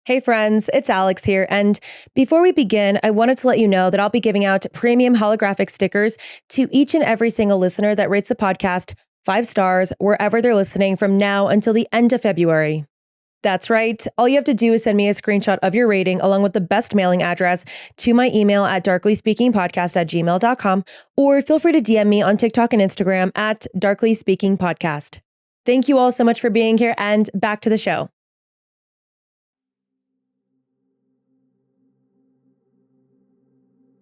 Hey friends, it's Alex here, and before we begin, I wanted to let you know that I'll be giving out premium holographic stickers to each and every single listener that rates the podcast 5 stars wherever they're listening from now until the end of February. That's right. All you have to do is send me a screenshot of your rating along with the best mailing address to my email at darklyspeakingpodcast@gmail.com, or feel free to DM me on TikTok and Instagram at darklyspeakingpodcast. Thank you all so much for being here, and back to the show.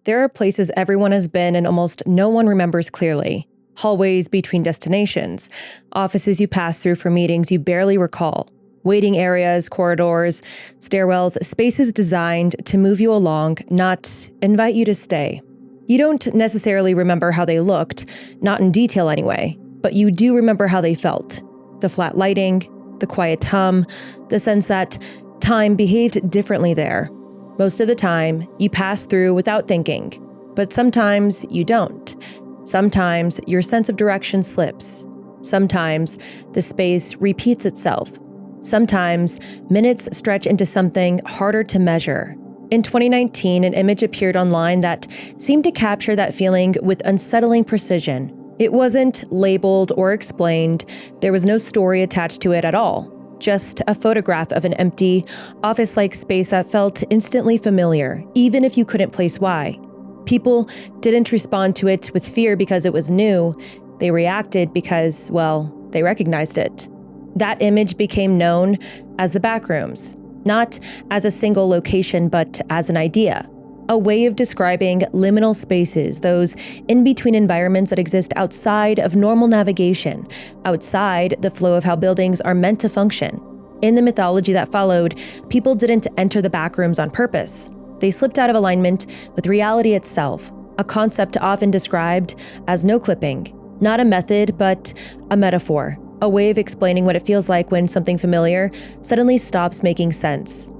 There are places everyone has been and almost no one remembers clearly. Hallways between destinations, offices you pass through for meetings you barely recall, waiting areas, corridors, stairwells, spaces designed to move you along, not invite you to stay. You don't necessarily remember how they looked, not in detail anyway, but you do remember how they felt. The flat lighting, the quiet hum, the sense that time behaved differently there. Most of the time, you pass through without thinking, but sometimes you don't. Sometimes your sense of direction slips. Sometimes the space repeats itself. Sometimes minutes stretch into something harder to measure. In 2019, an image appeared online that seemed to capture that feeling with unsettling precision. It wasn't labeled or explained. There was no story attached to it at all. Just a photograph of an empty, office-like space that felt instantly familiar, even if you couldn't place why. People didn't respond to it with fear because it was new. They reacted because, well, they recognized it. That image became known as the Backrooms, not as a single location, but as an idea. A way of describing liminal spaces, those in-between environments that exist outside of normal navigation, outside the flow of how buildings are meant to function. In the mythology that followed, people didn't enter the backrooms on purpose. They slipped out of alignment with reality itself, a concept often described as no clipping, not a method, but a metaphor, a way of explaining what it feels like when something familiar suddenly stops making sense.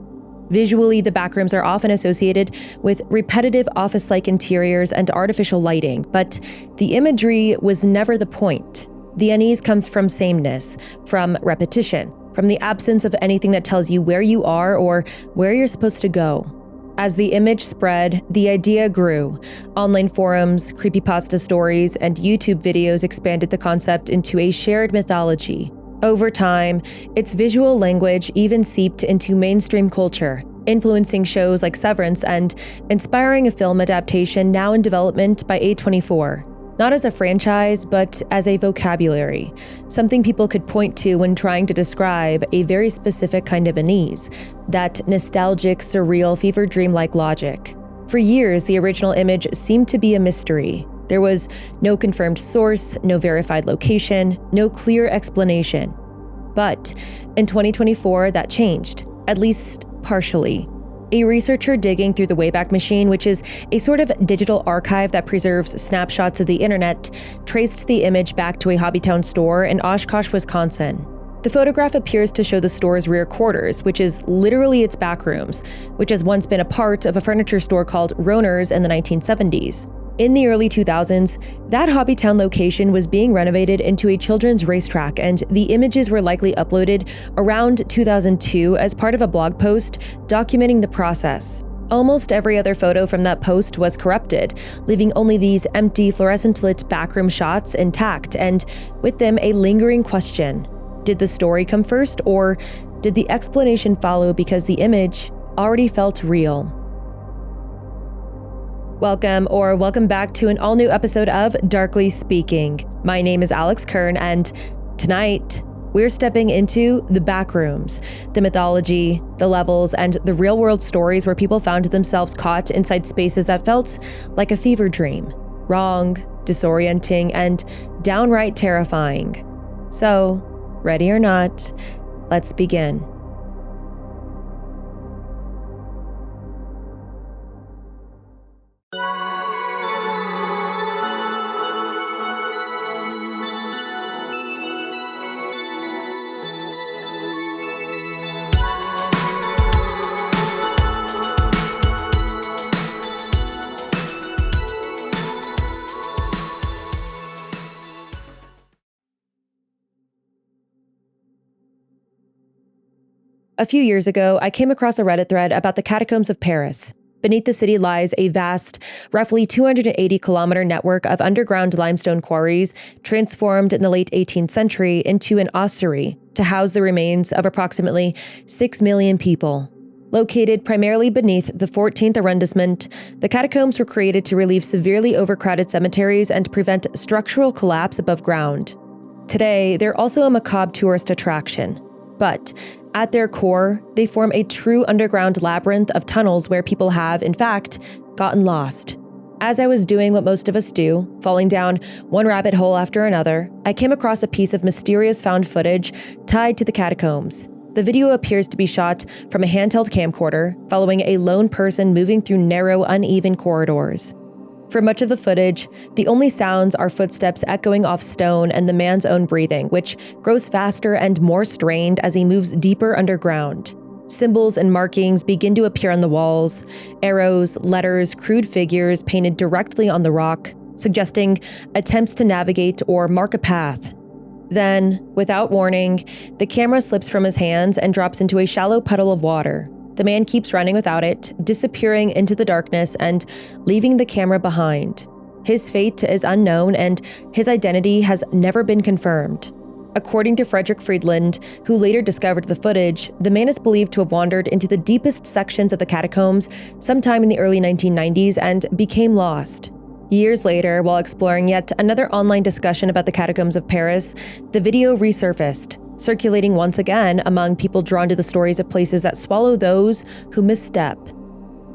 Visually, the backrooms are often associated with repetitive office-like interiors and artificial lighting, but the imagery was never the point. The unease comes from sameness, from repetition, from the absence of anything that tells you where you are or where you're supposed to go. As the image spread, the idea grew. Online forums, creepypasta stories, and YouTube videos expanded the concept into a shared mythology. Over time, its visual language even seeped into mainstream culture, influencing shows like Severance and inspiring a film adaptation now in development by A24. Not as a franchise, but as a vocabulary, something people could point to when trying to describe a very specific kind of unease, that nostalgic, surreal, fever dream-like logic. For years, the original image seemed to be a mystery. There was no confirmed source, no verified location, no clear explanation. But in 2024, that changed, at least partially. A researcher digging through the Wayback Machine, which is a sort of digital archive that preserves snapshots of the internet, traced the image back to a Hobbytown store in Oshkosh, Wisconsin. The photograph appears to show the store's rear quarters, which is literally its backrooms, which has once been a part of a furniture store called Roner's in the 1970s. In the early 2000s, that Hobbytown location was being renovated into a children's racetrack, and the images were likely uploaded around 2002 as part of a blog post documenting the process. Almost every other photo from that post was corrupted, leaving only these empty fluorescent-lit backroom shots intact, and with them a lingering question. Did the story come first, or did the explanation follow because the image already felt real? Welcome back to an all-new episode of Darkly Speaking. My name is Alex Kern, and tonight we're stepping into the backrooms, the mythology, the levels, and the real-world stories where people found themselves caught inside spaces that felt like a fever dream, wrong, disorienting, and downright terrifying. So, ready or not, let's begin. A few years ago, I came across a Reddit thread about the Catacombs of Paris. Beneath the city lies a vast, roughly 280-kilometer network of underground limestone quarries transformed in the late 18th century into an ossuary to house the remains of approximately 6 million people. Located primarily beneath the 14th arrondissement, the catacombs were created to relieve severely overcrowded cemeteries and prevent structural collapse above ground. Today, they're also a macabre tourist attraction. But at their core, they form a true underground labyrinth of tunnels where people have, in fact, gotten lost. As I was doing what most of us do, falling down one rabbit hole after another, I came across a piece of mysterious found footage tied to the catacombs. The video appears to be shot from a handheld camcorder, following a lone person moving through narrow, uneven corridors. For much of the footage, the only sounds are footsteps echoing off stone and the man's own breathing, which grows faster and more strained as he moves deeper underground. Symbols and markings begin to appear on the walls, arrows, letters, crude figures painted directly on the rock, suggesting attempts to navigate or mark a path. Then, without warning, the camera slips from his hands and drops into a shallow puddle of water. The man keeps running without it, disappearing into the darkness and leaving the camera behind. His fate is unknown and his identity has never been confirmed. According to Frederick Friedland, who later discovered the footage, the man is believed to have wandered into the deepest sections of the catacombs sometime in the early 1990s and became lost. Years later, while exploring yet another online discussion about the Catacombs of Paris, the video resurfaced, circulating once again among people drawn to the stories of places that swallow those who misstep.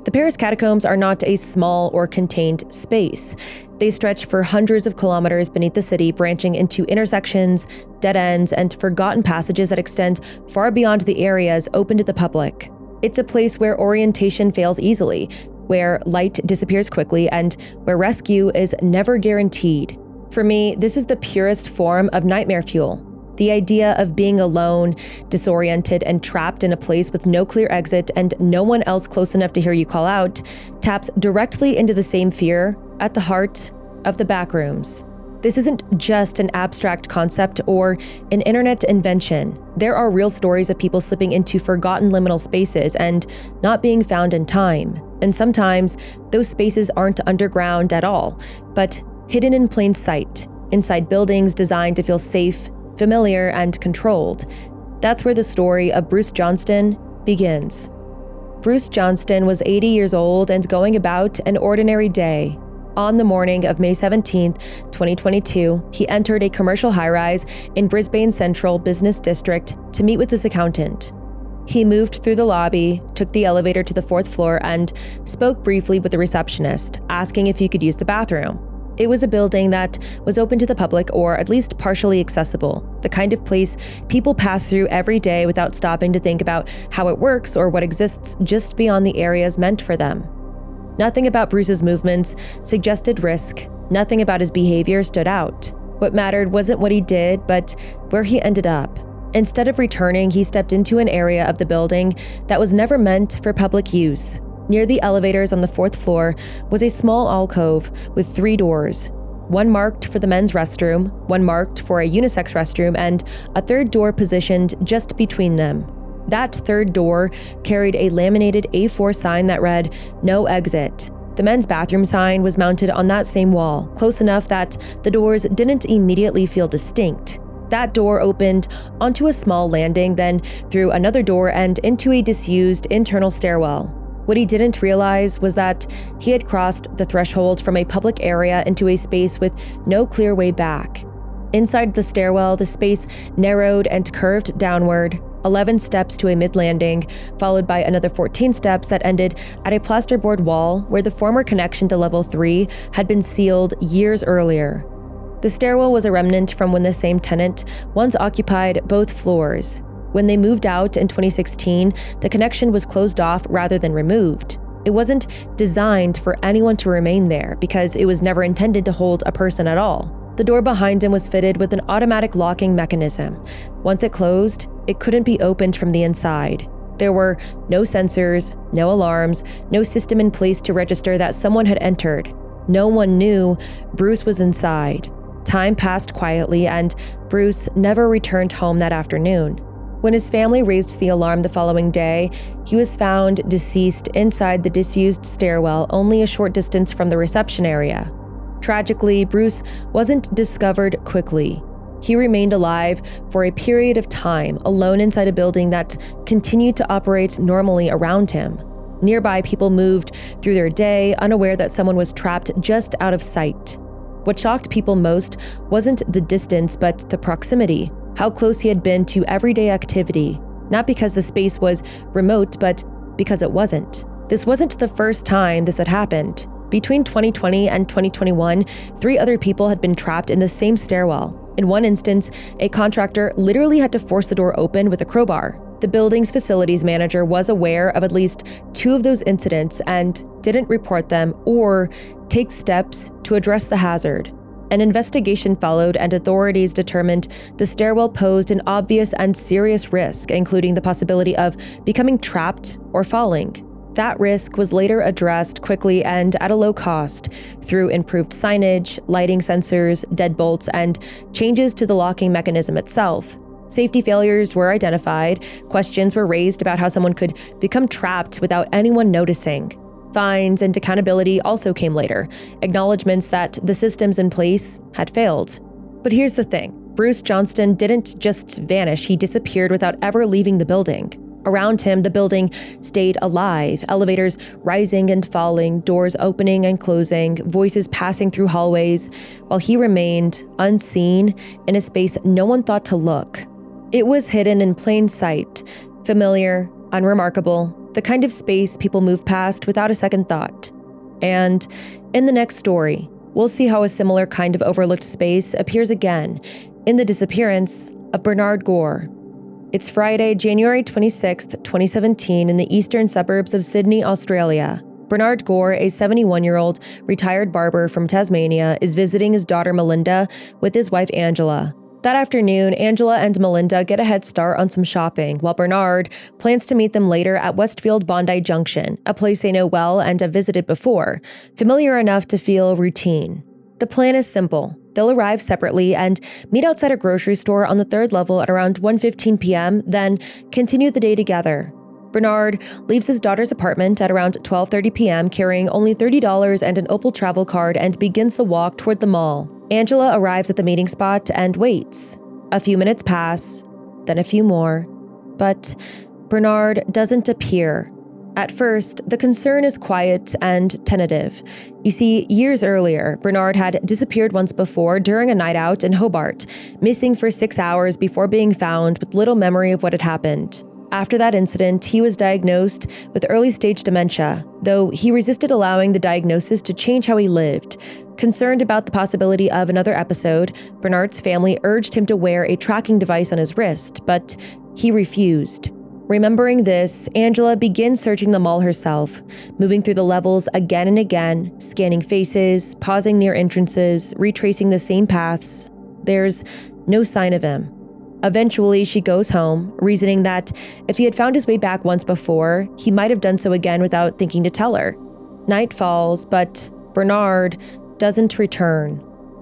The Paris catacombs are not a small or contained space. They stretch for hundreds of kilometers beneath the city, branching into intersections, dead ends, and forgotten passages that extend far beyond the areas open to the public. It's a place where orientation fails easily, where light disappears quickly, and where rescue is never guaranteed. For me, this is the purest form of nightmare fuel. The idea of being alone, disoriented, and trapped in a place with no clear exit and no one else close enough to hear you call out taps directly into the same fear at the heart of the Backrooms. This isn't just an abstract concept or an internet invention. There are real stories of people slipping into forgotten liminal spaces and not being found in time. And sometimes those spaces aren't underground at all, but hidden in plain sight, inside buildings designed to feel safe, familiar, and controlled. That's where the story of Bruce Johnston begins. Bruce Johnston was 80 years old and going about an ordinary day. On the morning of May 17, 2022, he entered a commercial high-rise in Brisbane's Central Business District to meet with his accountant. He moved through the lobby, took the elevator to the 4th floor, and spoke briefly with the receptionist, asking if he could use the bathroom. It was a building that was open to the public, or at least partially accessible, the kind of place people pass through every day without stopping to think about how it works or what exists just beyond the areas meant for them. Nothing about Bruce's movements suggested risk. Nothing about his behavior stood out. What mattered wasn't what he did, but where he ended up. Instead of returning, he stepped into an area of the building that was never meant for public use. Near the elevators on the 4th floor was a small alcove with 3 doors. One marked for the men's restroom, one marked for a unisex restroom, and a 3rd door positioned just between them. That 3rd door carried a laminated A4 sign that read, "No exit." The men's bathroom sign was mounted on that same wall, close enough that the doors didn't immediately feel distinct. That door opened onto a small landing, then through another door and into a disused internal stairwell. What he didn't realize was that he had crossed the threshold from a public area into a space with no clear way back. Inside the stairwell, the space narrowed and curved downward, 11 steps to a mid-landing, followed by another 14 steps that ended at a plasterboard wall where the former connection to level 3 had been sealed years earlier. The stairwell was a remnant from when the same tenant once occupied both floors. When they moved out in 2016, the connection was closed off rather than removed. It wasn't designed for anyone to remain there because it was never intended to hold a person at all. The door behind him was fitted with an automatic locking mechanism. Once it closed, it couldn't be opened from the inside. There were no sensors, no alarms, no system in place to register that someone had entered. No one knew Bruce was inside. Time passed quietly, and Bruce never returned home that afternoon. When his family raised the alarm the following day, he was found deceased inside the disused stairwell only a short distance from the reception area. Tragically, Bruce wasn't discovered quickly. He remained alive for a period of time, alone inside a building that continued to operate normally around him. Nearby, people moved through their day, unaware that someone was trapped just out of sight. What shocked people most wasn't the distance, but the proximity, how close he had been to everyday activity, not because the space was remote, but because it wasn't. This wasn't the first time this had happened. Between 2020 and 2021, 3 other people had been trapped in the same stairwell. In one instance, a contractor literally had to force the door open with a crowbar. The building's facilities manager was aware of at least 2 of those incidents and didn't report them or take steps to address the hazard. An investigation followed, and authorities determined the stairwell posed an obvious and serious risk, including the possibility of becoming trapped or falling. That risk was later addressed quickly and at a low cost through improved signage, lighting sensors, deadbolts, and changes to the locking mechanism itself. Safety failures were identified, questions were raised about how someone could become trapped without anyone noticing. Fines and accountability also came later, acknowledgments that the systems in place had failed. But here's the thing, Bruce Johnston didn't just vanish, he disappeared without ever leaving the building. Around him, the building stayed alive, elevators rising and falling, doors opening and closing, voices passing through hallways, while he remained unseen in a space no one thought to look. It was hidden in plain sight, familiar, unremarkable, the kind of space people move past without a second thought. And in the next story, we'll see how a similar kind of overlooked space appears again in the disappearance of Bernard Gore. It's Friday, January 26th, 2017, in the eastern suburbs of Sydney, Australia. Bernard Gore, a 71-year-old retired barber from Tasmania, is visiting his daughter Melinda with his wife Angela. That afternoon, Angela and Melinda get a head start on some shopping, while Bernard plans to meet them later at Westfield Bondi Junction, a place they know well and have visited before, familiar enough to feel routine. The plan is simple. They'll arrive separately and meet outside a grocery store on the 3rd level at around 1:15 p.m., then continue the day together. Bernard leaves his daughter's apartment at around 12:30 p.m., carrying only $30 and an Opal travel card, and begins the walk toward the mall. Angela arrives at the meeting spot and waits. A few minutes pass, then a few more, but Bernard doesn't appear. At first, the concern is quiet and tentative. You see, years earlier, Bernard had disappeared once before during a night out in Hobart, missing for 6 hours before being found with little memory of what had happened. After that incident, he was diagnosed with early-stage dementia, though he resisted allowing the diagnosis to change how he lived. Concerned about the possibility of another episode, Bernard's family urged him to wear a tracking device on his wrist, but he refused. Remembering this, Angela begins searching the mall herself, moving through the levels again and again, scanning faces, pausing near entrances, retracing the same paths. There's no sign of him. Eventually, she goes home, reasoning that if he had found his way back once before, he might have done so again without thinking to tell her. Night falls, but Bernard doesn't return.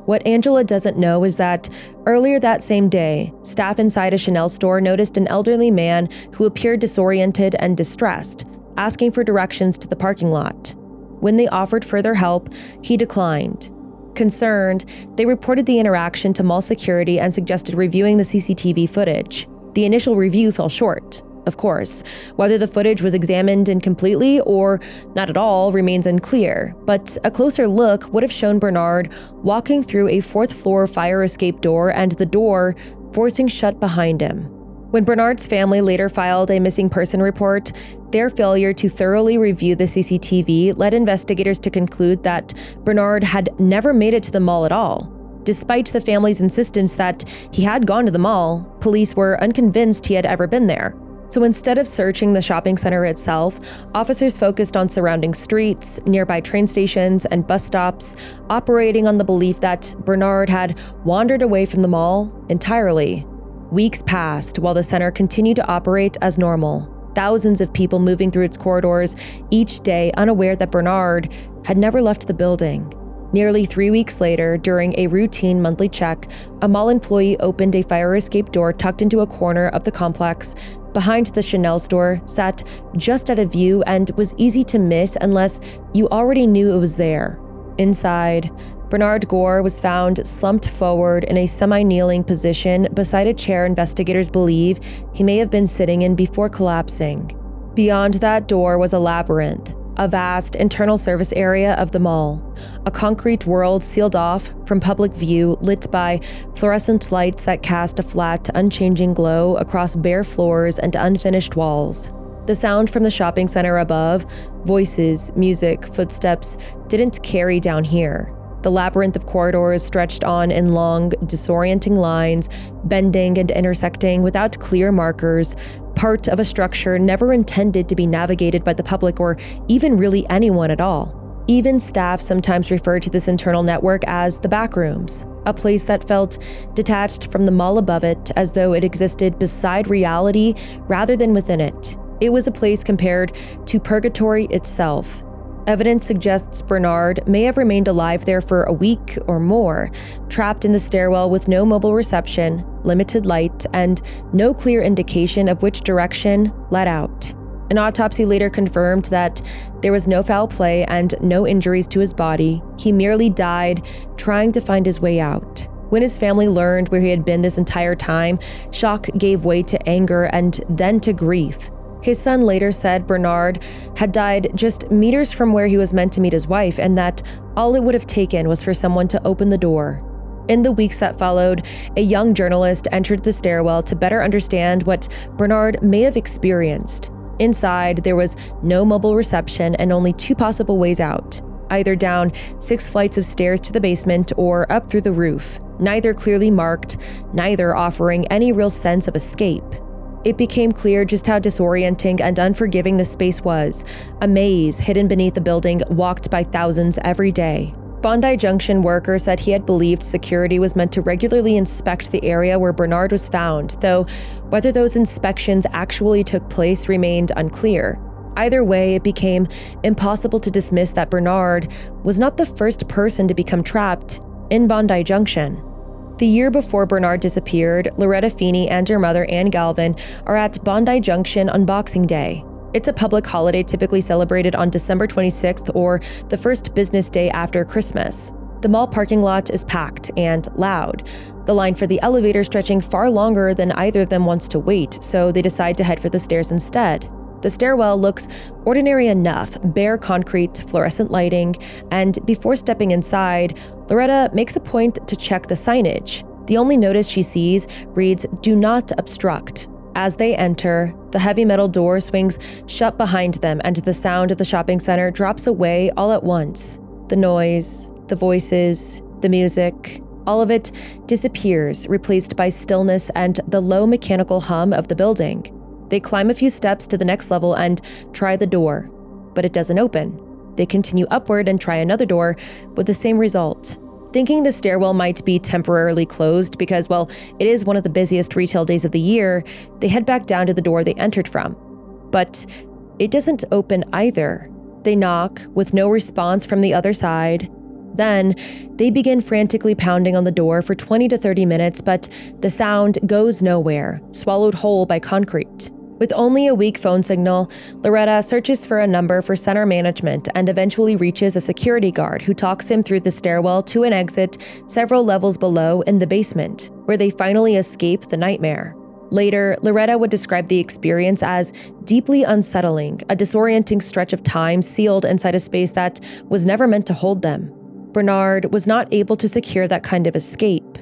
What Angela doesn't know is that earlier that same day, staff inside a Chanel store noticed an elderly man who appeared disoriented and distressed, asking for directions to the parking lot. When they offered further help, he declined. Concerned, they reported the interaction to mall security and suggested reviewing the CCTV footage. The initial review fell short. Of course, whether the footage was examined incompletely or not at all remains unclear, but a closer look would have shown Bernard walking through a 4th-floor fire escape door and the door forcing shut behind him. When Bernard's family later filed a missing person report, their failure to thoroughly review the CCTV led investigators to conclude that Bernard had never made it to the mall at all. Despite the family's insistence that he had gone to the mall, police were unconvinced he had ever been there. So instead of searching the shopping center itself, officers focused on surrounding streets, nearby train stations, and bus stops, operating on the belief that Bernard had wandered away from the mall entirely. Weeks passed while the center continued to operate as normal. Thousands of people moving through its corridors each day, unaware that Bernard had never left the building. Nearly 3 weeks later, during a routine monthly check, a mall employee opened a fire escape door tucked into a corner of the complex. Behind the Chanel store, sat just out of view and was easy to miss unless you already knew it was there. Inside, Bernard Gore was found slumped forward in a semi-kneeling position beside a chair investigators believe he may have been sitting in before collapsing. Beyond that door was a labyrinth, a vast internal service area of the mall, a concrete world sealed off from public view, lit by fluorescent lights that cast a flat, unchanging glow across bare floors and unfinished walls. The sound from the shopping center above, voices, music, footsteps, didn't carry down here. The labyrinth of corridors stretched on in long, disorienting lines, bending and intersecting without clear markers, part of a structure never intended to be navigated by the public or even really anyone at all. Even staff sometimes referred to this internal network as the Backrooms, a place that felt detached from the mall above it, as though it existed beside reality rather than within it. It was a place compared to Purgatory itself. Evidence suggests Bernard may have remained alive there for a week or more, trapped in the stairwell with no mobile reception, limited light, and no clear indication of which direction led out. An autopsy later confirmed that there was no foul play and no injuries to his body. He merely died trying to find his way out. When his family learned where he had been this entire time, shock gave way to anger and then to grief. His son later said Bernard had died just meters from where he was meant to meet his wife, and that all it would have taken was for someone to open the door. In the weeks that followed, a young journalist entered the stairwell to better understand what Bernard may have experienced. Inside, there was no mobile reception and only 2 possible ways out, either down 6 flights of stairs to the basement or up through the roof, neither clearly marked, neither offering any real sense of escape. It became clear just how disorienting and unforgiving the space was, a maze hidden beneath a building walked by thousands every day. Bondi Junction worker said he had believed security was meant to regularly inspect the area where Bernard was found, though whether those inspections actually took place remained unclear. Either way, it became impossible to dismiss that Bernard was not the first person to become trapped in Bondi Junction. The year before Bernard disappeared, Loretta Feeney and her mother, Ann Galvin, are at Bondi Junction on Boxing Day. It's a public holiday typically celebrated on December 26th or the first business day after Christmas. The mall parking lot is packed and loud, the line for the elevator stretching far longer than either of them wants to wait, so they decide to head for the stairs instead. The stairwell looks ordinary enough, bare concrete, fluorescent lighting, and before stepping inside, Loretta makes a point to check the signage. The only notice she sees reads, "Do not obstruct." As they enter, the heavy metal door swings shut behind them and the sound of the shopping center drops away all at once. The noise, the voices, the music, all of it disappears, replaced by stillness and the low mechanical hum of the building. They climb a few steps to the next level and try the door, but it doesn't open. They continue upward and try another door with the same result. Thinking the stairwell might be temporarily closed because, well, it is one of the busiest retail days of the year, they head back down to the door they entered from. But it doesn't open either. They knock with no response from the other side. Then, they begin frantically pounding on the door for 20 to 30 minutes, but the sound goes nowhere, swallowed whole by concrete. With only a weak phone signal, Loretta searches for a number for center management and eventually reaches a security guard who talks him through the stairwell to an exit several levels below in the basement, where they finally escape the nightmare. Later, Loretta would describe the experience as deeply unsettling, a disorienting stretch of time sealed inside a space that was never meant to hold them. Bernard was not able to secure that kind of escape.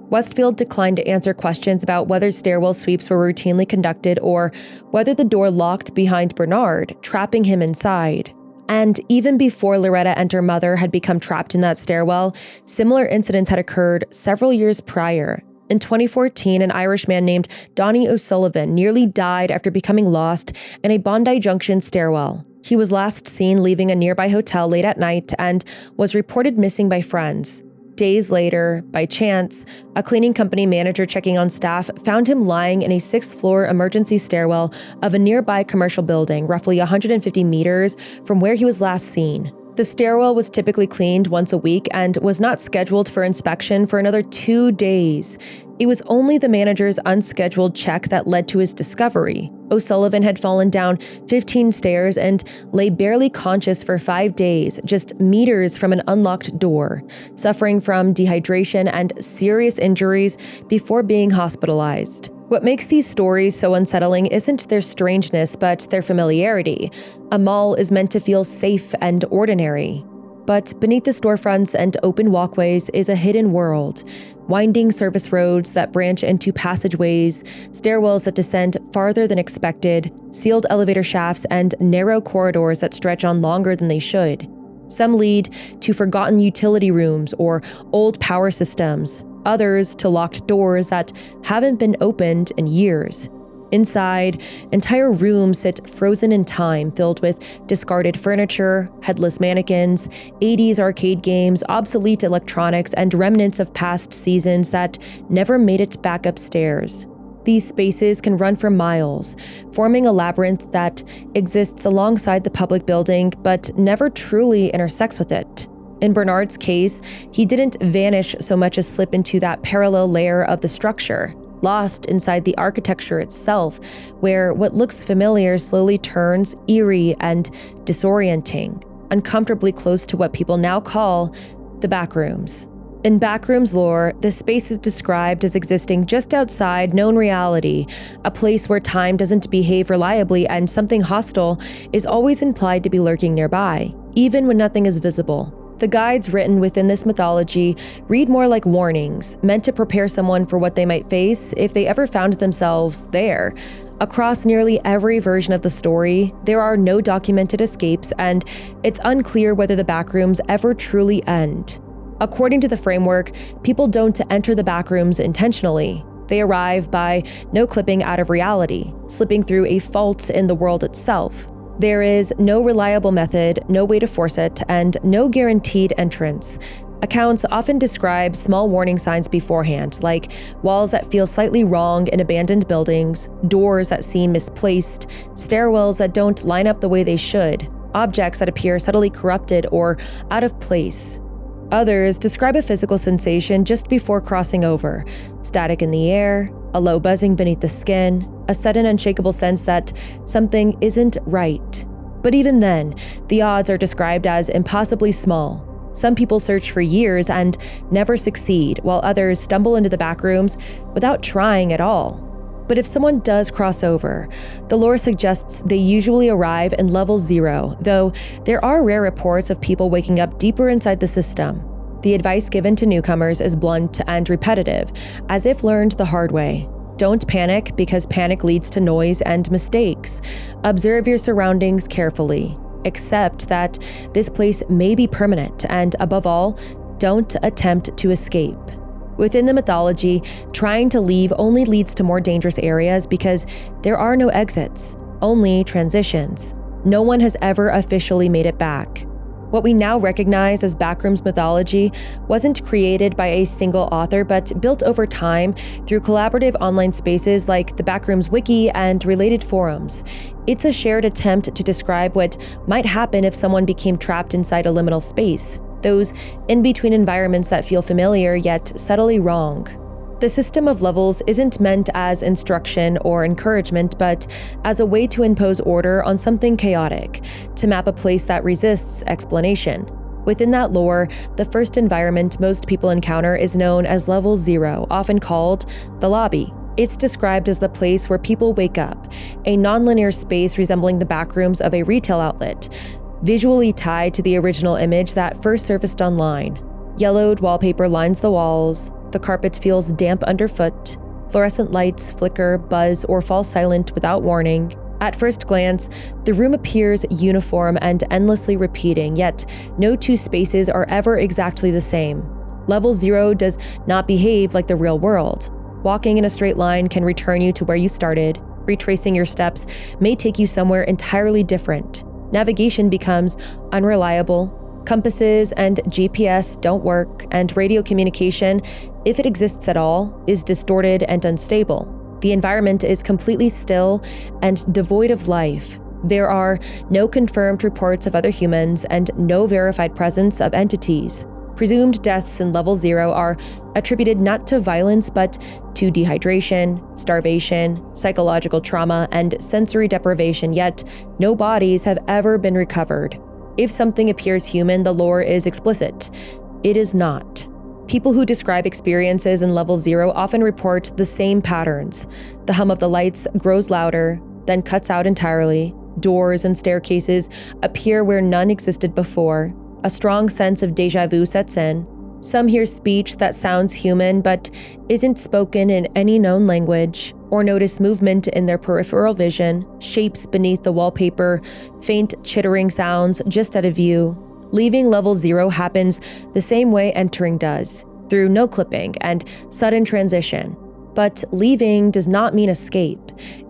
Westfield declined to answer questions about whether stairwell sweeps were routinely conducted or whether the door locked behind Bernard, trapping him inside. And even before Loretta and her mother had become trapped in that stairwell, similar incidents had occurred several years prior. In 2014, an Irish man named Donnie O'Sullivan nearly died after becoming lost in a Bondi Junction stairwell. He was last seen leaving a nearby hotel late at night and was reported missing by friends. Days later, by chance, a cleaning company manager checking on staff found him lying in a 6th-floor emergency stairwell of a nearby commercial building, roughly 150 meters from where he was last seen. The stairwell was typically cleaned once a week and was not scheduled for inspection for another 2 days. It was only the manager's unscheduled check that led to his discovery. O'Sullivan had fallen down 15 stairs and lay barely conscious for 5 days, just meters from an unlocked door, suffering from dehydration and serious injuries before being hospitalized. What makes these stories so unsettling isn't their strangeness, but their familiarity. A mall is meant to feel safe and ordinary. But beneath the storefronts and open walkways is a hidden world. Winding service roads that branch into passageways, stairwells that descend farther than expected, sealed elevator shafts, and narrow corridors that stretch on longer than they should. Some lead to forgotten utility rooms or old power systems, others to locked doors that haven't been opened in years. Inside, entire rooms sit frozen in time, filled with discarded furniture, headless mannequins, 80s arcade games, obsolete electronics, and remnants of past seasons that never made it back upstairs. These spaces can run for miles, forming a labyrinth that exists alongside the public building but never truly intersects with it. In Bernard's case, he didn't vanish so much as slip into that parallel layer of the structure, lost inside the architecture itself, where what looks familiar slowly turns eerie and disorienting, uncomfortably close to what people now call the Backrooms. In Backrooms lore, the space is described as existing just outside known reality, a place where time doesn't behave reliably and something hostile is always implied to be lurking nearby, even when nothing is visible. The guides written within this mythology read more like warnings, meant to prepare someone for what they might face if they ever found themselves there. Across nearly every version of the story, there are no documented escapes, and it's unclear whether the Backrooms ever truly end. According to the framework, people don't enter the Backrooms intentionally. They arrive by no-clipping out of reality, slipping through a fault in the world itself. There is no reliable method, no way to force it, and no guaranteed entrance. Accounts often describe small warning signs beforehand, like walls that feel slightly wrong in abandoned buildings, doors that seem misplaced, stairwells that don't line up the way they should, objects that appear subtly corrupted or out of place. Others describe a physical sensation just before crossing over, static in the air, a low buzzing beneath the skin, a sudden unshakable sense that something isn't right. But even then, the odds are described as impossibly small. Some people search for years and never succeed, while others stumble into the Backrooms without trying at all. But if someone does cross over, the lore suggests they usually arrive in level 0, though there are rare reports of people waking up deeper inside the system. The advice given to newcomers is blunt and repetitive, as if learned the hard way. Don't panic, because panic leads to noise and mistakes. Observe your surroundings carefully. Accept that this place may be permanent, and above all, don't attempt to escape. Within the mythology, trying to leave only leads to more dangerous areas because there are no exits, only transitions. No one has ever officially made it back. What we now recognize as Backrooms mythology wasn't created by a single author, but built over time through collaborative online spaces like the Backrooms Wiki and related forums. It's a shared attempt to describe what might happen if someone became trapped inside a liminal space, those in-between environments that feel familiar yet subtly wrong. The system of levels isn't meant as instruction or encouragement, but as a way to impose order on something chaotic, to map a place that resists explanation. Within that lore, the first environment most people encounter is known as Level 0, often called the lobby. It's described as the place where people wake up, a nonlinear space resembling the backrooms of a retail outlet, visually tied to the original image that first surfaced online. Yellowed wallpaper lines the walls, the carpet feels damp underfoot, fluorescent lights flicker, buzz, or fall silent without warning. At first glance, the room appears uniform and endlessly repeating, yet no two spaces are ever exactly the same. Level 0 does not behave like the real world. Walking in a straight line can return you to where you started. Retracing your steps may take you somewhere entirely different. Navigation becomes unreliable. Compasses and GPS don't work, and radio communication, if it exists at all, is distorted and unstable. The environment is completely still and devoid of life. There are no confirmed reports of other humans and no verified presence of entities. Presumed deaths in level 0 are attributed not to violence but to dehydration, starvation, psychological trauma, and sensory deprivation, yet no bodies have ever been recovered. If something appears human, the lore is explicit. It is not. People who describe experiences in level 0 often report the same patterns. The hum of the lights grows louder, then cuts out entirely. Doors and staircases appear where none existed before. A strong sense of déjà vu sets in. Some hear speech that sounds human but isn't spoken in any known language, or notice movement in their peripheral vision, shapes beneath the wallpaper, faint chittering sounds just out of view. Leaving level 0 happens the same way entering does, through no clipping and sudden transition. But leaving does not mean escape.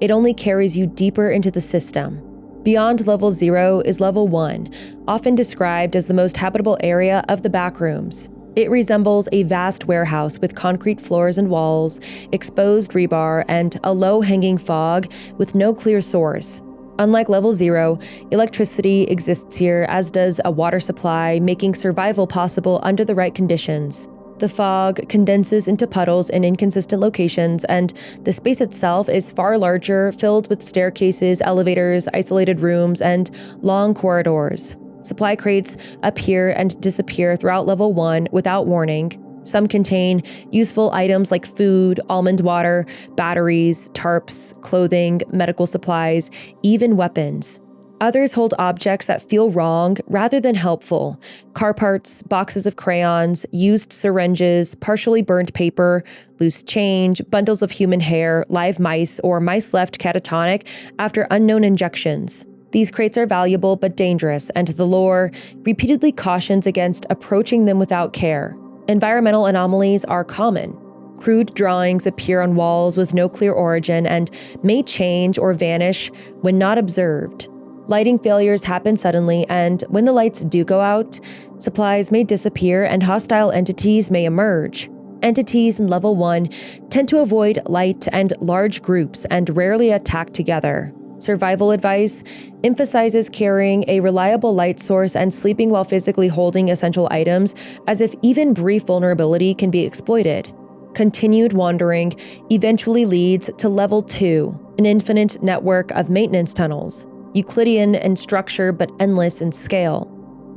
It only carries you deeper into the system. Beyond level 0 is level 1, often described as the most habitable area of the Backrooms. It resembles a vast warehouse with concrete floors and walls, exposed rebar, and a low-hanging fog with no clear source. Unlike level 0, electricity exists here, as does a water supply, making survival possible under the right conditions. The fog condenses into puddles in inconsistent locations, and the space itself is far larger, filled with staircases, elevators, isolated rooms, and long corridors. Supply crates appear and disappear throughout level 1 without warning. Some contain useful items like food, almond water, batteries, tarps, clothing, medical supplies, even weapons. Others hold objects that feel wrong rather than helpful. Car parts, boxes of crayons, used syringes, partially burned paper, loose change, bundles of human hair, live mice, or mice left catatonic after unknown injections. These crates are valuable but dangerous, and the lore repeatedly cautions against approaching them without care. Environmental anomalies are common. Crude drawings appear on walls with no clear origin and may change or vanish when not observed. Lighting failures happen suddenly, and when the lights do go out, supplies may disappear and hostile entities may emerge. Entities in level 1 tend to avoid light and large groups and rarely attack together. Survival advice emphasizes carrying a reliable light source and sleeping while physically holding essential items, as if even brief vulnerability can be exploited. Continued wandering eventually leads to level 2, an infinite network of maintenance tunnels. Euclidean in structure but endless in scale.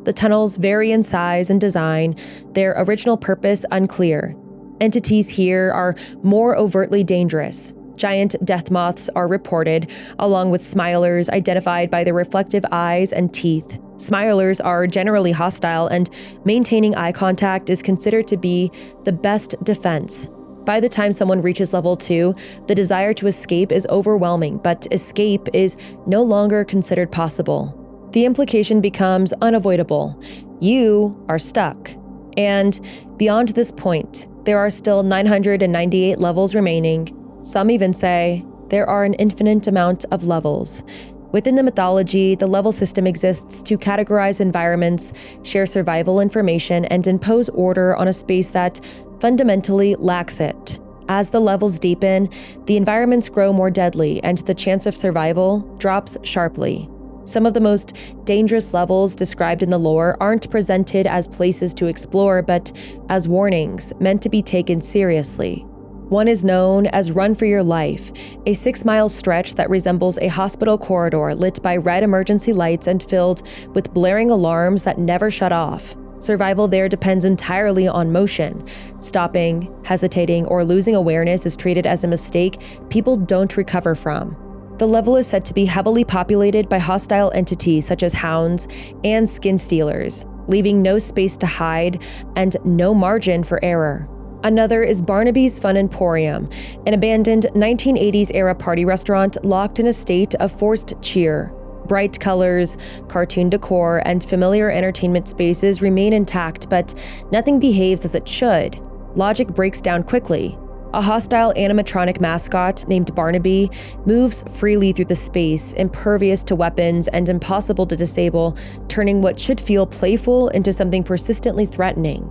The tunnels vary in size and design, their original purpose unclear. Entities here are more overtly dangerous. Giant death moths are reported, along with smilers identified by their reflective eyes and teeth. Smilers are generally hostile, and maintaining eye contact is considered to be the best defense. By the time someone reaches level 2, the desire to escape is overwhelming, but escape is no longer considered possible. The implication becomes unavoidable. You are stuck. And beyond this point, there are still 998 levels remaining. Some even say there are an infinite amount of levels. Within the mythology, the level system exists to categorize environments, share survival information, and impose order on a space that fundamentally lacks it. As the levels deepen, the environments grow more deadly, and the chance of survival drops sharply. Some of the most dangerous levels described in the lore aren't presented as places to explore, but as warnings meant to be taken seriously. One is known as Run for Your Life, a 6-mile stretch that resembles a hospital corridor lit by red emergency lights and filled with blaring alarms that never shut off. Survival there depends entirely on motion. Stopping, hesitating, or losing awareness is treated as a mistake people don't recover from. The level is said to be heavily populated by hostile entities such as hounds and skin stealers, leaving no space to hide and no margin for error. Another is Barnaby's Fun Emporium, an abandoned 1980s-era party restaurant locked in a state of forced cheer. Bright colors, cartoon decor, and familiar entertainment spaces remain intact, but nothing behaves as it should. Logic breaks down quickly. A hostile animatronic mascot named Barnaby moves freely through the space, impervious to weapons and impossible to disable, turning what should feel playful into something persistently threatening.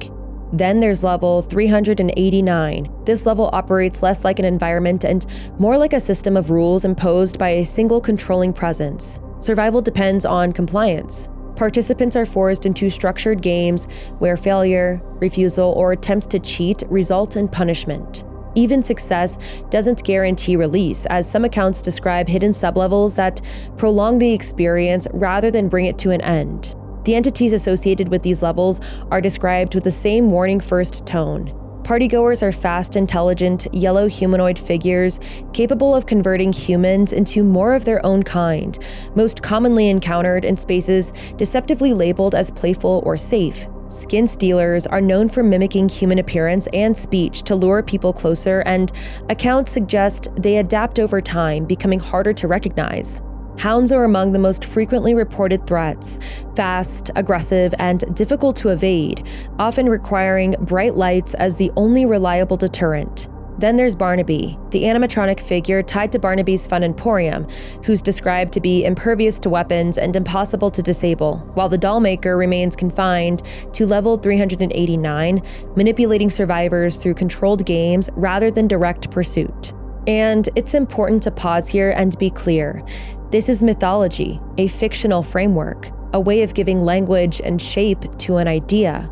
Then there's level 389. This level operates less like an environment and more like a system of rules imposed by a single controlling presence. Survival depends on compliance. Participants are forced into structured games where failure, refusal, or attempts to cheat result in punishment. Even success doesn't guarantee release, as some accounts describe hidden sublevels that prolong the experience rather than bring it to an end. The entities associated with these levels are described with the same warning first tone. Partygoers are fast, intelligent, yellow humanoid figures capable of converting humans into more of their own kind, most commonly encountered in spaces deceptively labeled as playful or safe. Skin stealers are known for mimicking human appearance and speech to lure people closer, and accounts suggest they adapt over time, becoming harder to recognize. Hounds are among the most frequently reported threats, fast, aggressive, and difficult to evade, often requiring bright lights as the only reliable deterrent. Then there's Barnaby, the animatronic figure tied to Barnaby's Fun Emporium, who's described to be impervious to weapons and impossible to disable, while the dollmaker remains confined to level 389, manipulating survivors through controlled games rather than direct pursuit. And it's important to pause here and be clear. This is mythology, a fictional framework, a way of giving language and shape to an idea.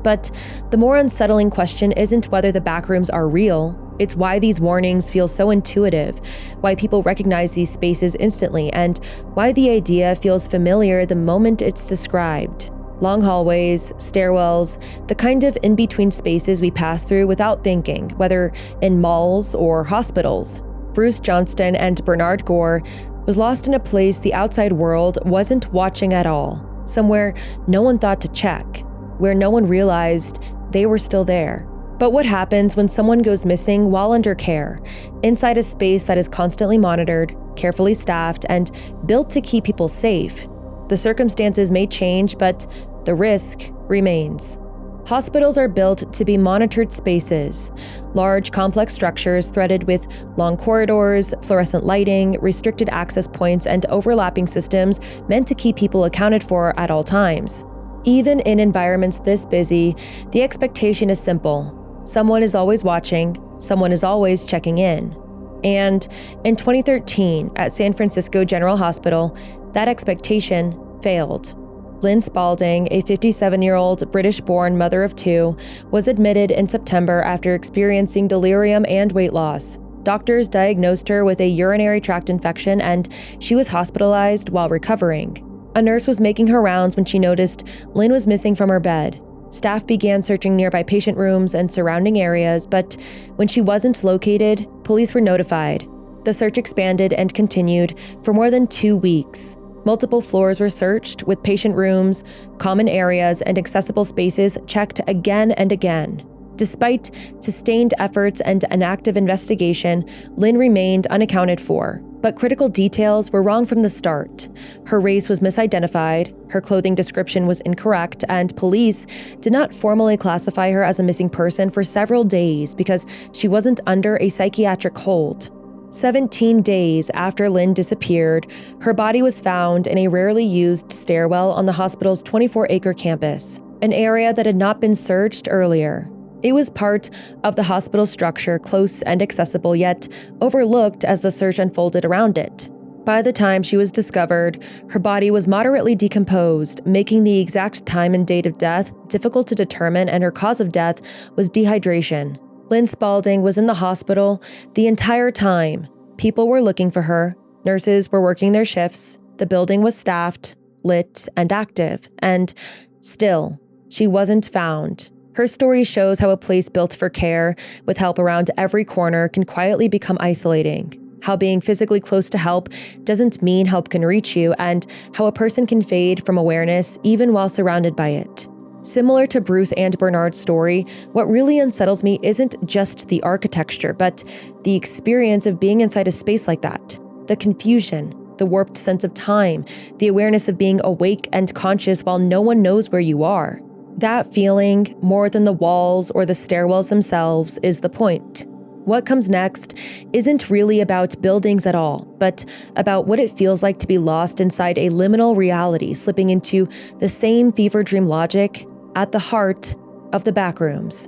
But the more unsettling question isn't whether the backrooms are real, it's why these warnings feel so intuitive, why people recognize these spaces instantly, and why the idea feels familiar the moment it's described. Long hallways, stairwells, the kind of in-between spaces we pass through without thinking, whether in malls or hospitals. Bruce Johnston and Bernard Gore was lost in a place the outside world wasn't watching at all, somewhere no one thought to check, where no one realized they were still there. But what happens when someone goes missing while under care, inside a space that is constantly monitored, carefully staffed, and built to keep people safe? The circumstances may change, but the risk remains. Hospitals are built to be monitored spaces, large, complex structures threaded with long corridors, fluorescent lighting, restricted access points, and overlapping systems meant to keep people accounted for at all times. Even in environments this busy, the expectation is simple. Someone is always watching, someone is always checking in. And in 2013, at San Francisco General Hospital, that expectation failed. Lynn Spalding, a 57-year-old British-born mother of two, was admitted in September after experiencing delirium and weight loss. Doctors diagnosed her with a urinary tract infection, and she was hospitalized while recovering. A nurse was making her rounds when she noticed Lynn was missing from her bed. Staff began searching nearby patient rooms and surrounding areas, but when she wasn't located, police were notified. The search expanded and continued for more than 2 weeks. Multiple floors were searched, with patient rooms, common areas, and accessible spaces checked again and again. Despite sustained efforts and an active investigation, Lynn remained unaccounted for. But critical details were wrong from the start. Her race was misidentified, her clothing description was incorrect, and police did not formally classify her as a missing person for several days because she wasn't under a psychiatric hold. 17 days after Lynn disappeared, her body was found in a rarely used stairwell on the hospital's 24-acre campus, an area that had not been searched earlier. It was part of the hospital structure, close and accessible, yet overlooked as the search unfolded around it. By the time she was discovered, her body was moderately decomposed, making the exact time and date of death difficult to determine, and her cause of death was dehydration. Lynn Spalding was in the hospital the entire time. People were looking for her, nurses were working their shifts, the building was staffed, lit, and active, and still, she wasn't found. Her story shows how a place built for care, with help around every corner, can quietly become isolating. How being physically close to help doesn't mean help can reach you, and how a person can fade from awareness even while surrounded by it. Similar to Bruce and Bernard's story, what really unsettles me isn't just the architecture, but the experience of being inside a space like that. The confusion, the warped sense of time, the awareness of being awake and conscious while no one knows where you are. That feeling, more than the walls or the stairwells themselves, is the point. What comes next isn't really about buildings at all, but about what it feels like to be lost inside a liminal reality, slipping into the same fever dream logic at the heart of the backrooms.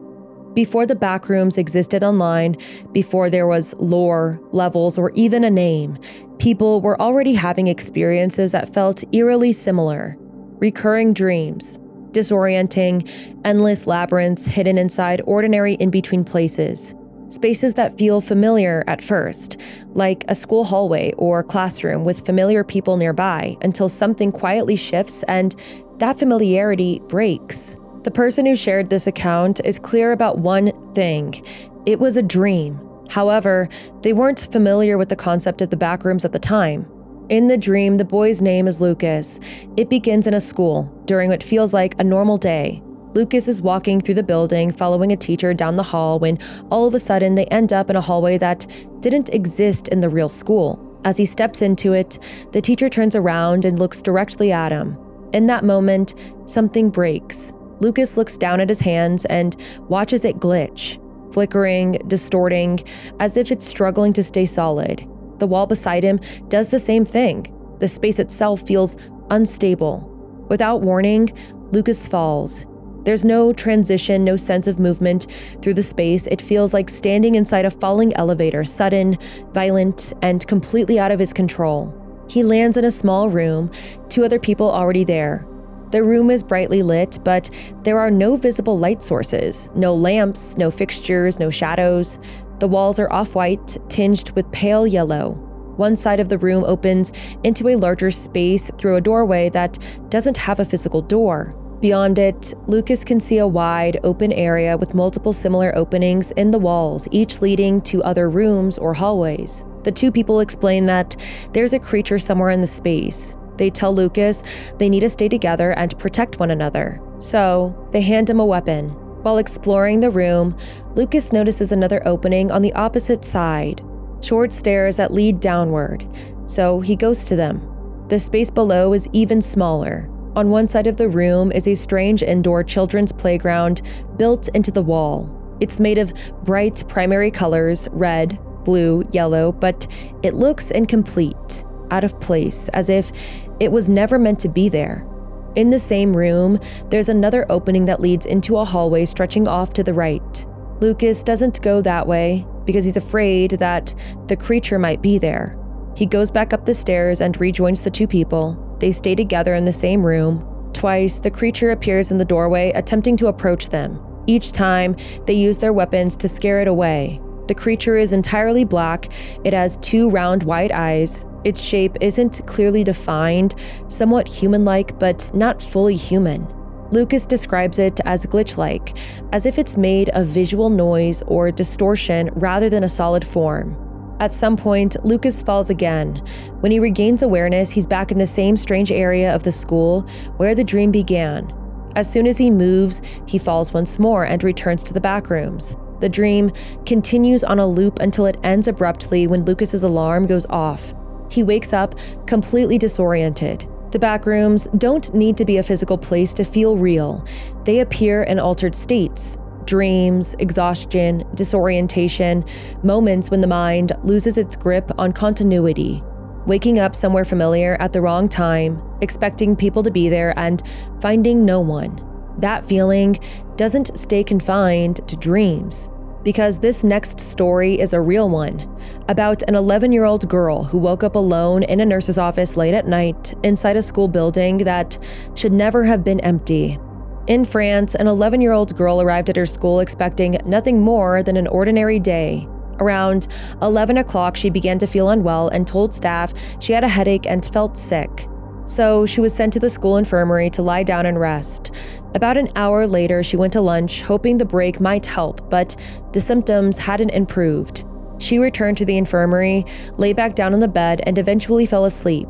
Before the Backrooms existed online, before there was lore, levels, or even a name, people were already having experiences that felt eerily similar. Recurring dreams, disorienting, endless labyrinths hidden inside ordinary in-between places. Spaces that feel familiar at first, like a school hallway or classroom with familiar people nearby, until something quietly shifts and that familiarity breaks. The person who shared this account is clear about one thing. It was a dream. However, they weren't familiar with the concept of the Backrooms at the time. In the dream, the boy's name is Lucas. It begins in a school, during what feels like a normal day. Lucas is walking through the building, following a teacher down the hall, when all of a sudden they end up in a hallway that didn't exist in the real school. As he steps into it, the teacher turns around and looks directly at him. In that moment, something breaks. Lucas looks down at his hands and watches it glitch, flickering, distorting, as if it's struggling to stay solid. The wall beside him does the same thing. The space itself feels unstable. Without warning, Lucas falls. There's no transition, no sense of movement through the space. It feels like standing inside a falling elevator, sudden, violent, and completely out of his control. He lands in a small room, 2 other people already there. The room is brightly lit, but there are no visible light sources, no lamps, no fixtures, no shadows. The walls are off-white, tinged with pale yellow. One side of the room opens into a larger space through a doorway that doesn't have a physical door. Beyond it, Lucas can see a wide, open area with multiple similar openings in the walls, each leading to other rooms or hallways. The 2 people explain that there's a creature somewhere in the space. They tell Lucas they need to stay together and protect one another. So, they hand him a weapon. While exploring the room, Lucas notices another opening on the opposite side. Short stairs that lead downward. So, he goes to them. The space below is even smaller. On one side of the room is a strange indoor children's playground built into the wall. It's made of bright primary colors, red, blue, yellow, but it looks incomplete, out of place, as if it was never meant to be there. In the same room, there's another opening that leads into a hallway stretching off to the right. Lucas doesn't go that way because he's afraid that the creature might be there. He goes back up the stairs and rejoins the 2 people. They stay together in the same room. Twice, the creature appears in the doorway, attempting to approach them. Each time, they use their weapons to scare it away. The creature is entirely black. It has 2 round, wide eyes. Its shape isn't clearly defined, somewhat human-like, but not fully human. Lucas describes it as glitch-like, as if it's made of visual noise or distortion rather than a solid form. At some point, Lucas falls again. When he regains awareness, he's back in the same strange area of the school where the dream began. As soon as he moves, he falls once more and returns to the Backrooms. The dream continues on a loop until it ends abruptly when Lucas's alarm goes off. He wakes up completely disoriented. The Backrooms don't need to be a physical place to feel real. They appear in altered states. Dreams, exhaustion, disorientation, moments when the mind loses its grip on continuity. Waking up somewhere familiar at the wrong time, expecting people to be there, and finding no one. That feeling doesn't stay confined to dreams, because this next story is a real one, about an 11-year-old girl who woke up alone in a nurse's office late at night inside a school building that should never have been empty. In France, an 11-year-old girl arrived at her school expecting nothing more than an ordinary day. Around 11 o'clock, she began to feel unwell and told staff she had a headache and felt sick. So she was sent to the school infirmary to lie down and rest. About an hour later, she went to lunch, hoping the break might help, but the symptoms hadn't improved. She returned to the infirmary, lay back down on the bed, and eventually fell asleep.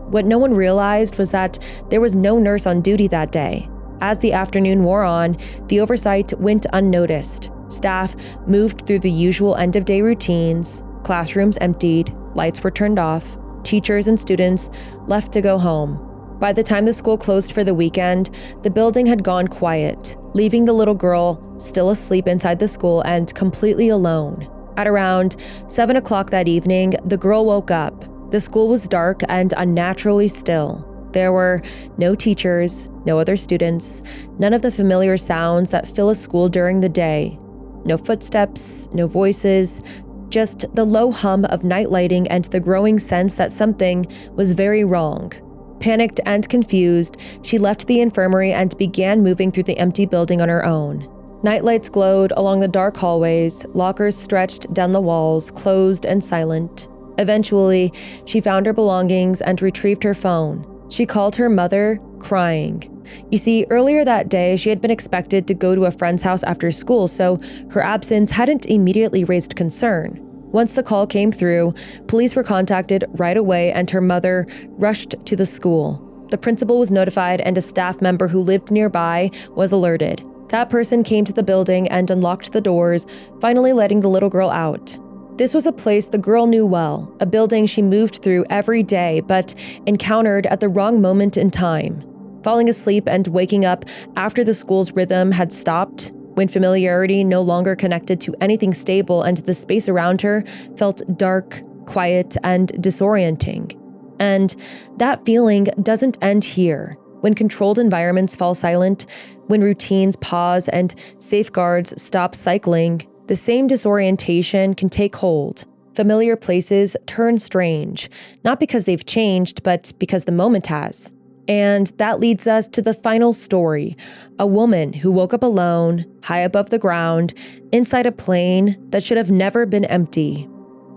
What no one realized was that there was no nurse on duty that day. As the afternoon wore on, the oversight went unnoticed. Staff moved through the usual end-of-day routines, classrooms emptied, lights were turned off, teachers and students left to go home. By the time the school closed for the weekend, the building had gone quiet, leaving the little girl still asleep inside the school and completely alone. At around 7 o'clock that evening, the girl woke up. The school was dark and unnaturally still. There were no teachers, no other students, none of the familiar sounds that fill a school during the day. No footsteps, no voices, just the low hum of night lighting and the growing sense that something was very wrong. Panicked and confused, she left the infirmary and began moving through the empty building on her own. Nightlights glowed along the dark hallways, lockers stretched down the walls, closed and silent. Eventually, she found her belongings and retrieved her phone. She called her mother, crying. You see, earlier that day, she had been expected to go to a friend's house after school, so her absence hadn't immediately raised concern. Once the call came through, police were contacted right away and her mother rushed to the school. The principal was notified and a staff member who lived nearby was alerted. That person came to the building and unlocked the doors, finally letting the little girl out. This was a place the girl knew well, a building she moved through every day, but encountered at the wrong moment in time. Falling asleep and waking up after the school's rhythm had stopped, when familiarity no longer connected to anything stable and the space around her felt dark, quiet, and disorienting. And that feeling doesn't end here. When controlled environments fall silent, when routines pause and safeguards stop cycling, the same disorientation can take hold. Familiar places turn strange, not because they've changed, but because the moment has. And that leads us to the final story, a woman who woke up alone, high above the ground, inside a plane that should have never been empty.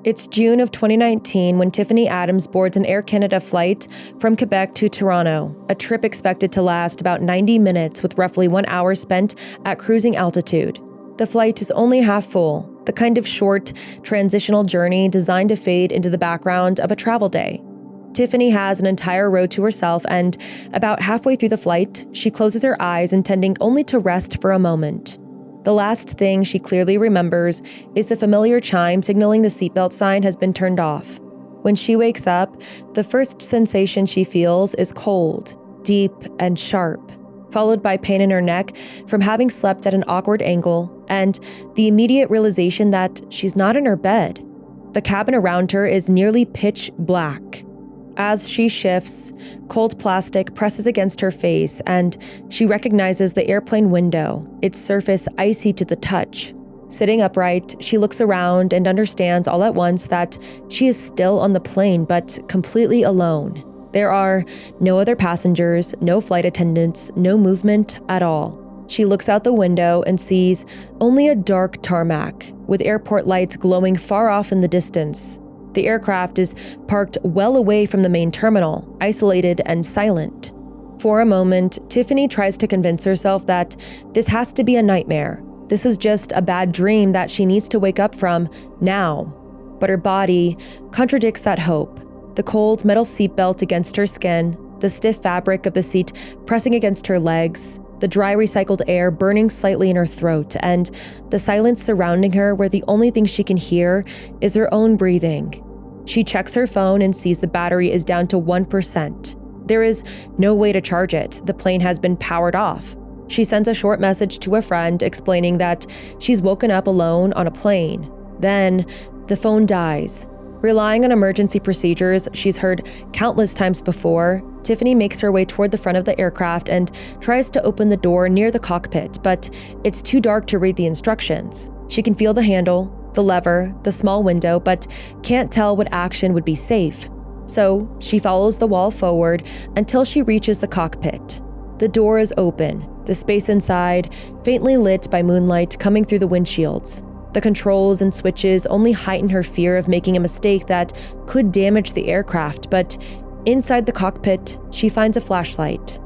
It's June of 2019 when Tiffany Adams boards an Air Canada flight from Quebec to Toronto, a trip expected to last about 90 minutes with roughly 1 hour spent at cruising altitude. The flight is only half full, the kind of short, transitional journey designed to fade into the background of a travel day. Tiffany has an entire row to herself, and about halfway through the flight, she closes her eyes, intending only to rest for a moment. The last thing she clearly remembers is the familiar chime signaling the seatbelt sign has been turned off. When she wakes up, the first sensation she feels is cold, deep, and sharp, followed by pain in her neck from having slept at an awkward angle, and the immediate realization that she's not in her bed. The cabin around her is nearly pitch black. As she shifts, cold plastic presses against her face, and she recognizes the airplane window, its surface icy to the touch. Sitting upright, she looks around and understands all at once that she is still on the plane, but completely alone. There are no other passengers, no flight attendants, no movement at all. She looks out the window and sees only a dark tarmac, with airport lights glowing far off in the distance. The aircraft is parked well away from the main terminal, isolated and silent. For a moment, Tiffany tries to convince herself that this has to be a nightmare. This is just a bad dream that she needs to wake up from now. But her body contradicts that hope. The cold metal seatbelt against her skin, the stiff fabric of the seat pressing against her legs, the dry recycled air burning slightly in her throat, and the silence surrounding her where the only thing she can hear is her own breathing. She checks her phone and sees the battery is down to 1%. There is no way to charge it. The plane has been powered off. She sends a short message to a friend explaining that she's woken up alone on a plane. Then, the phone dies. Relying on emergency procedures she's heard countless times before, Tiffany makes her way toward the front of the aircraft and tries to open the door near the cockpit, but it's too dark to read the instructions. She can feel the handle, the lever, the small window, but can't tell what action would be safe. So she follows the wall forward until she reaches the cockpit. The door is open, the space inside faintly lit by moonlight coming through the windshields. The controls and switches only heighten her fear of making a mistake that could damage the aircraft, but inside the cockpit, she finds a flashlight.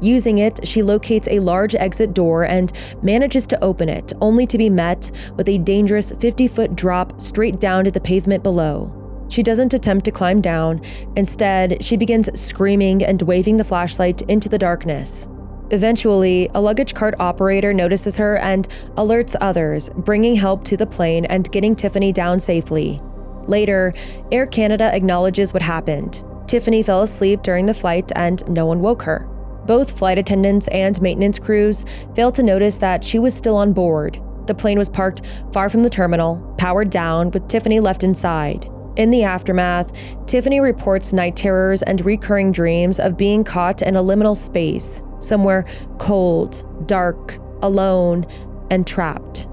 Using it, she locates a large exit door and manages to open it, only to be met with a dangerous 50-foot drop straight down to the pavement below. She doesn't attempt to climb down. Instead, she begins screaming and waving the flashlight into the darkness. Eventually, a luggage cart operator notices her and alerts others, bringing help to the plane and getting Tiffany down safely. Later, Air Canada acknowledges what happened. Tiffany fell asleep during the flight and no one woke her. Both flight attendants and maintenance crews failed to notice that she was still on board. The plane was parked far from the terminal, powered down, with Tiffany left inside. In the aftermath, Tiffany reports night terrors and recurring dreams of being caught in a liminal space, somewhere cold, dark, alone, and trapped.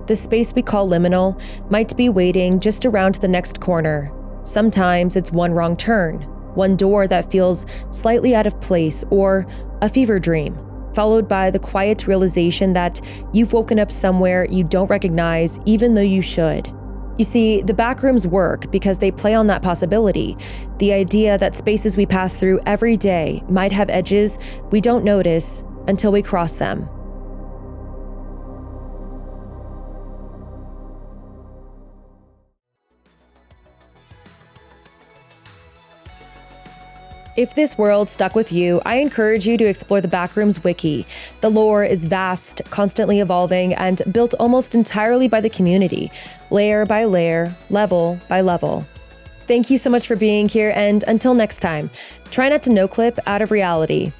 The space we call liminal might be waiting just around the next corner. Sometimes it's one wrong turn, one door that feels slightly out of place, or a fever dream, followed by the quiet realization that you've woken up somewhere you don't recognize even though you should. You see, the backrooms work because they play on that possibility, the idea that spaces we pass through every day might have edges we don't notice until we cross them. If this world stuck with you, I encourage you to explore the Backrooms wiki. The lore is vast, constantly evolving, and built almost entirely by the community, layer by layer, level by level. Thank you so much for being here, and until next time, try not to no-clip out of reality.